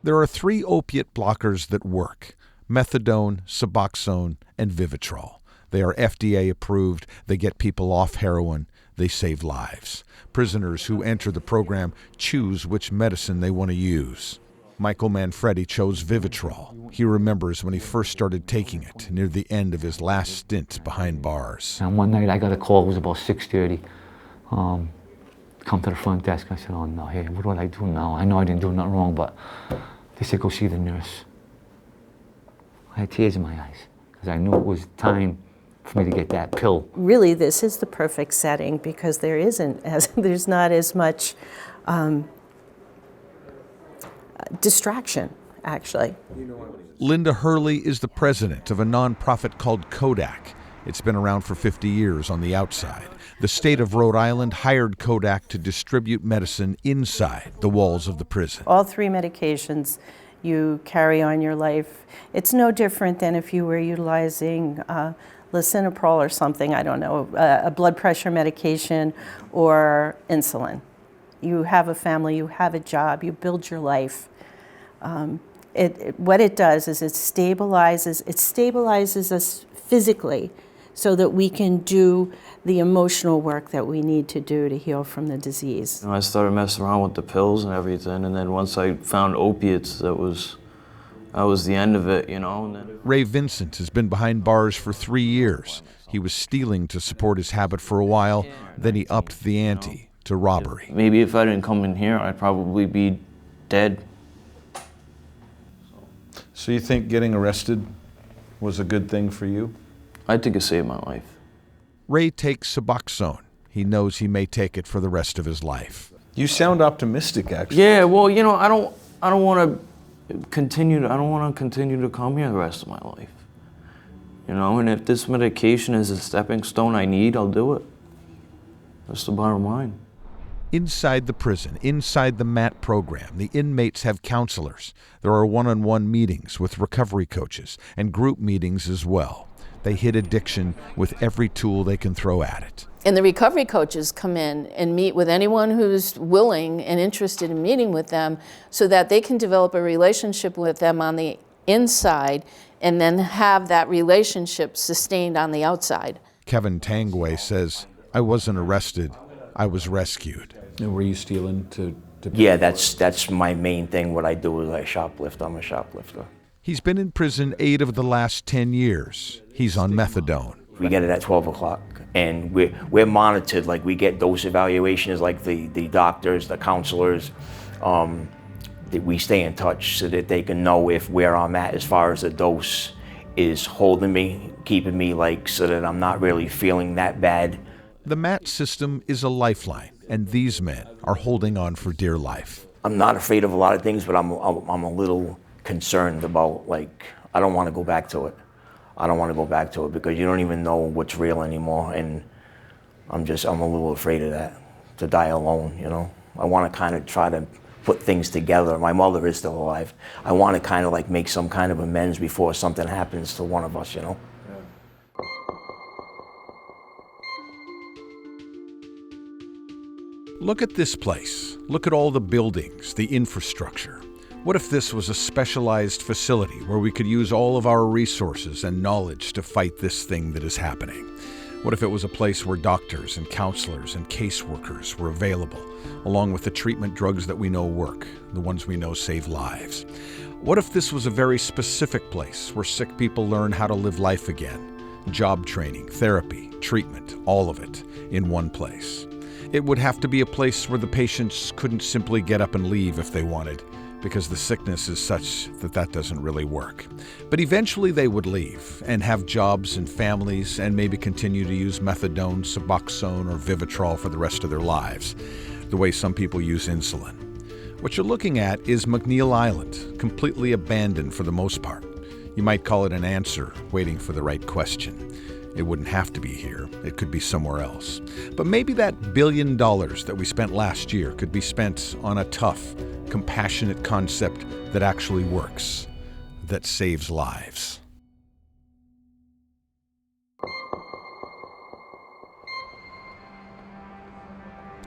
There are 3 opiate blockers that work: methadone, Suboxone, and Vivitrol. They are FDA approved. They get people off heroin. They save lives. Prisoners who enter the program choose which medicine they want to use. Michael Manfredi chose Vivitrol. He remembers when he first started taking it near the end of his last stint behind bars. And one night I got a call, it was about 6:30. Come to the front desk. I said, oh no, hey, what do I do now? I know I didn't do nothing wrong, but they said, go see the nurse. I had tears in my eyes because I knew it was time for me to get that pill. Really, this is the perfect setting because there's not as much distraction, actually. Linda Hurley is the president of a nonprofit called Kodak. It's been around for 50 years on the outside. The state of Rhode Island hired Kodak to distribute medicine inside the walls of the prison. All 3 medications you carry on your life. It's no different than if you were utilizing lisinopril or something, I don't know, a blood pressure medication or insulin. You have a family, you have a job, you build your life. What it does is it stabilizes us physically so that we can do the emotional work that we need to do to heal from the disease. I started messing around with the pills and everything, and then once I found opiates, that was the end of it, you know. And then Ray Vincent has been behind bars for 3 years. He was stealing to support his habit for a while, then he upped the ante to robbery. Maybe if I didn't come in here, I'd probably be dead. So you think getting arrested was a good thing for you? I think it saved my life. Ray takes Suboxone. He knows he may take it for the rest of his life. You sound optimistic, actually. Yeah, well, you know, I don't want to continue to come here the rest of my life. You know, and if this medication is a stepping stone I need, I'll do it. That's the bottom line. Inside the prison, inside the MAT program, the inmates have counselors. There are one-on-one meetings with recovery coaches and group meetings as well. They hit addiction with every tool they can throw at it. And the recovery coaches come in and meet with anyone who's willing and interested in meeting with them so that they can develop a relationship with them on the inside and then have that relationship sustained on the outside. Kevin Tangway says, I wasn't arrested, I was rescued. And were you stealing to Yeah, that's my main thing. What I do is I shoplift. I'm a shoplifter. He's been in prison 8 of the last 10 years. He's on methadone. We get it at 12 o'clock, and we're monitored. Like, we get dose evaluations, like the doctors, the counselors. We stay in touch so that they can know where I'm at as far as the dose is holding me, keeping me, like, so that I'm not really feeling that bad. The MAT system is a lifeline, and these men are holding on for dear life. I'm not afraid of a lot of things, but I'm a little concerned about, like, I don't want to go back to it. I don't want to go back to it because you don't even know what's real anymore, and I'm a little afraid of that, to die alone, you know. I want to kind of try to put things together. My mother is still alive. I want to kind of like make some kind of amends before something happens to one of us, you know. Look at this place. Look at all the buildings, the infrastructure. What if this was a specialized facility where we could use all of our resources and knowledge to fight this thing that is happening? What if it was a place where doctors and counselors and caseworkers were available, along with the treatment drugs that we know work, the ones we know save lives? What if this was a very specific place where sick people learn how to live life again? Job training, therapy, treatment, all of it in one place. It would have to be a place where the patients couldn't simply get up and leave if they wanted, because the sickness is such that that doesn't really work. But eventually they would leave and have jobs and families and maybe continue to use methadone, Suboxone, or Vivitrol for the rest of their lives, the way some people use insulin. What you're looking at is McNeil Island, completely abandoned for the most part. You might call it an answer waiting for the right question. It wouldn't have to be here. It could be somewhere else. But maybe that $1 billion that we spent last year could be spent on a tough, compassionate concept that actually works, that saves lives.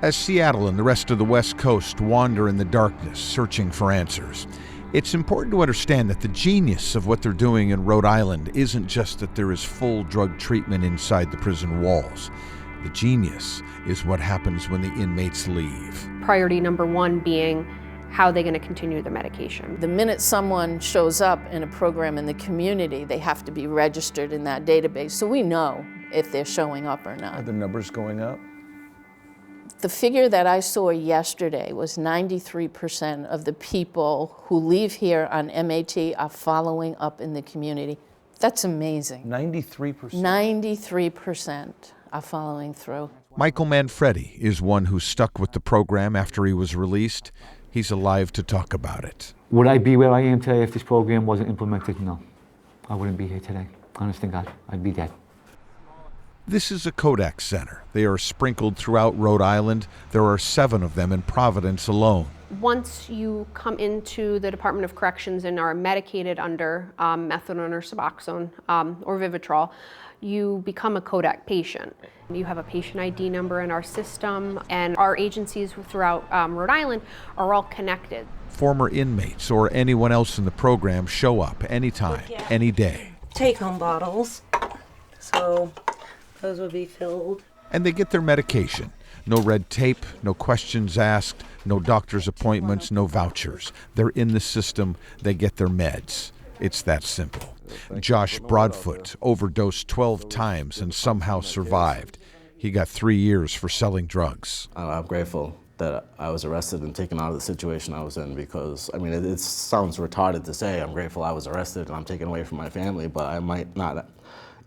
As Seattle and the rest of the West Coast wander in the darkness searching for answers, it's important to understand that the genius of what they're doing in Rhode Island isn't just that there is full drug treatment inside the prison walls. The genius is what happens when the inmates leave. Priority number one being how are they going to continue their medication. The minute someone shows up in a program in the community, they have to be registered in that database, so we know if they're showing up or not. Are the numbers going up? The figure that I saw yesterday was 93% of the people who leave here on MAT are following up in the community. That's amazing. 93%? 93% are following through. Michael Manfredi is one who stuck with the program after he was released. He's alive to talk about it. Would I be where I am today if this program wasn't implemented? No. I wouldn't be here today. Honest to God, I'd be dead. This is a Kodak Center. They are sprinkled throughout Rhode Island. There are 7 of them in Providence alone. Once you come into the Department of Corrections and are medicated under methadone or Suboxone or Vivitrol, you become a Kodak patient. You have a patient ID number in our system, and our agencies throughout Rhode Island are all connected. Former inmates or anyone else in the program show up anytime, any day. Take-home bottles, so those will be filled. And they get their medication. No red tape, no questions asked, no doctor's appointments, no vouchers. They're in the system, they get their meds. It's that simple. Josh Broadfoot overdosed 12 times and somehow survived. He got 3 years for selling drugs. I'm grateful that I was arrested and taken out of the situation I was in because, I mean, it sounds retarded to say I'm grateful I was arrested and I'm taken away from my family, but I might not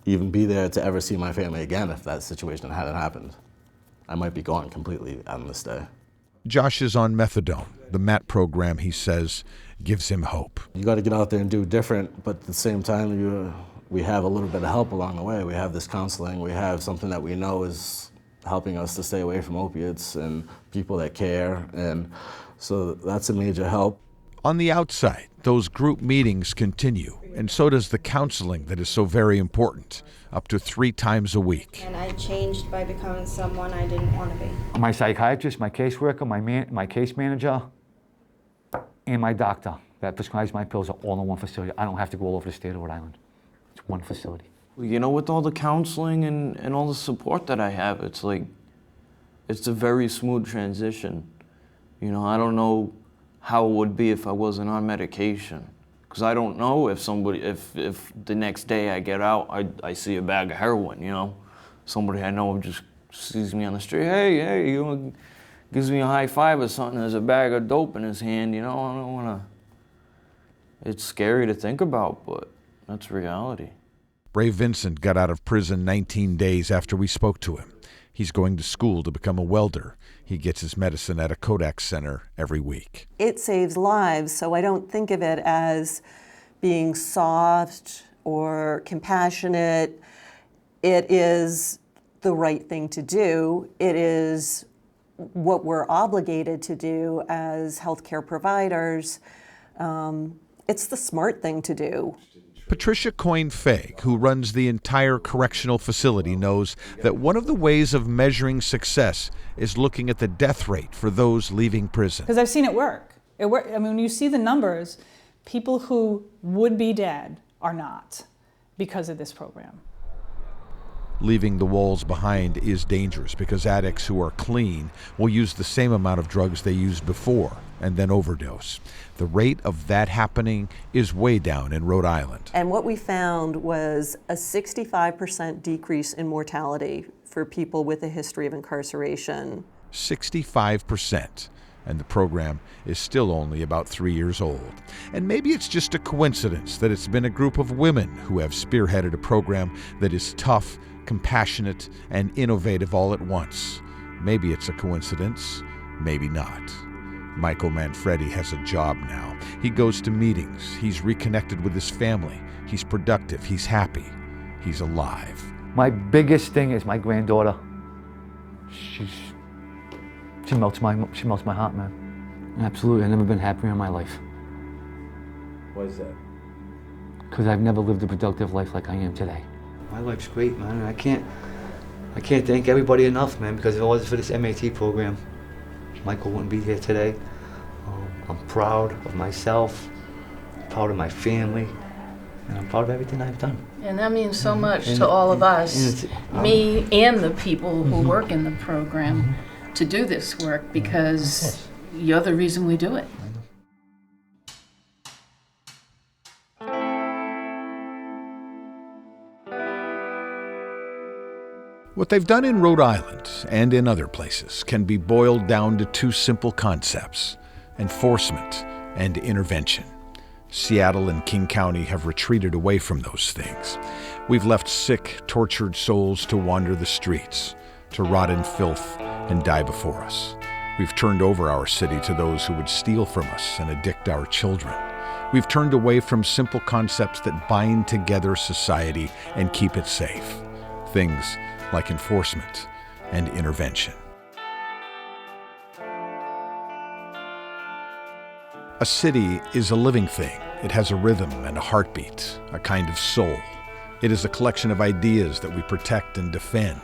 even be there to ever see my family again if that situation hadn't happened. I might be gone completely on this day. Josh is on methadone. The MAT program, he says, gives him hope. You got to get out there and do different, but at the same time, we have a little bit of help along the way. We have this counseling. We have something that we know is helping us to stay away from opiates and people that care, and so that's a major help. On the outside, those group meetings continue, and so does the counseling that is so very important, up to 3 times a week. And I changed by becoming someone I didn't want to be. My psychiatrist, my caseworker, my case manager, and my doctor that prescribes my pills are all in one facility. I don't have to go all over the state of Rhode Island. It's one facility. You know, with all the counseling and all the support that I have, it's like, it's a very smooth transition. You know, I don't know how it would be if I wasn't on medication. Because I don't know if somebody, if the next day I get out, I see a bag of heroin, you know? Somebody I know just sees me on the street, hey, you know, gives me a high five or something, there's a bag of dope in his hand, you know? I don't want to, it's scary to think about, but that's reality. Ray Vincent got out of prison 19 days after we spoke to him. He's going to school to become a welder. He gets his medicine at a Kodak center every week. It saves lives, so I don't think of it as being soft or compassionate. It is the right thing to do. It is what we're obligated to do as healthcare providers. It's the smart thing to do. Patricia Coyne-Faig, who runs the entire correctional facility, knows that one of the ways of measuring success is looking at the death rate for those leaving prison. Because I've seen it work. I mean, when you see the numbers, people who would be dead are not because of this program. Leaving the walls behind is dangerous because addicts who are clean will use the same amount of drugs they used before and then overdose. The rate of that happening is way down in Rhode Island. And what we found was a 65% decrease in mortality for people with a history of incarceration. 65%. And the program is still only about 3 years old. And maybe it's just a coincidence that it's been a group of women who have spearheaded a program that is tough, compassionate, and innovative all at once. Maybe it's a coincidence, maybe not. Michael Manfredi has a job now. He goes to meetings. He's reconnected with his family. He's productive. He's happy. He's alive. My biggest thing is my granddaughter. She melts my heart, man. Absolutely, I've never been happier in my life. Why is that? Because I've never lived a productive life like I am today. My life's great, man. I can't thank everybody enough, man, because if it wasn't for this MAT program, Michael wouldn't be here today. I'm proud of myself, proud of my family, and I'm proud of everything I've done. And that means so much to all of us, me and the people who work in the program, to do this work, because you're the reason we do it. What they've done in Rhode Island and in other places can be boiled down to two simple concepts: enforcement and intervention. Seattle and King County have retreated away from those things. We've left sick, tortured souls to wander the streets, to rot in filth and die before us. We've turned over our city to those who would steal from us and addict our children. We've turned away from simple concepts that bind together society and keep it safe. Things like enforcement and intervention. A city is a living thing. It has a rhythm and a heartbeat, a kind of soul. It is a collection of ideas that we protect and defend,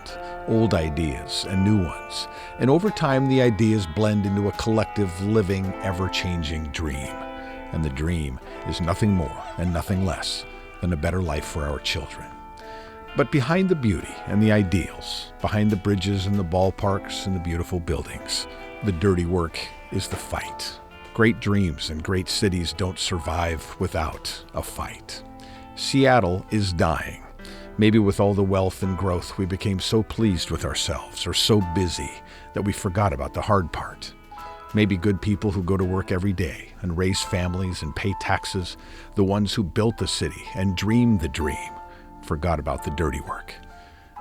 old ideas and new ones. And over time, the ideas blend into a collective, living, ever-changing dream. And the dream is nothing more and nothing less than a better life for our children. But behind the beauty and the ideals, behind the bridges and the ballparks and the beautiful buildings, the dirty work is the fight. Great dreams and great cities don't survive without a fight. Seattle is dying. Maybe with all the wealth and growth, we became so pleased with ourselves or so busy that we forgot about the hard part. Maybe good people who go to work every day and raise families and pay taxes, the ones who built the city and dreamed the dream, forgot about the dirty work.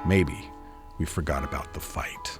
Maybe we forgot about the fight.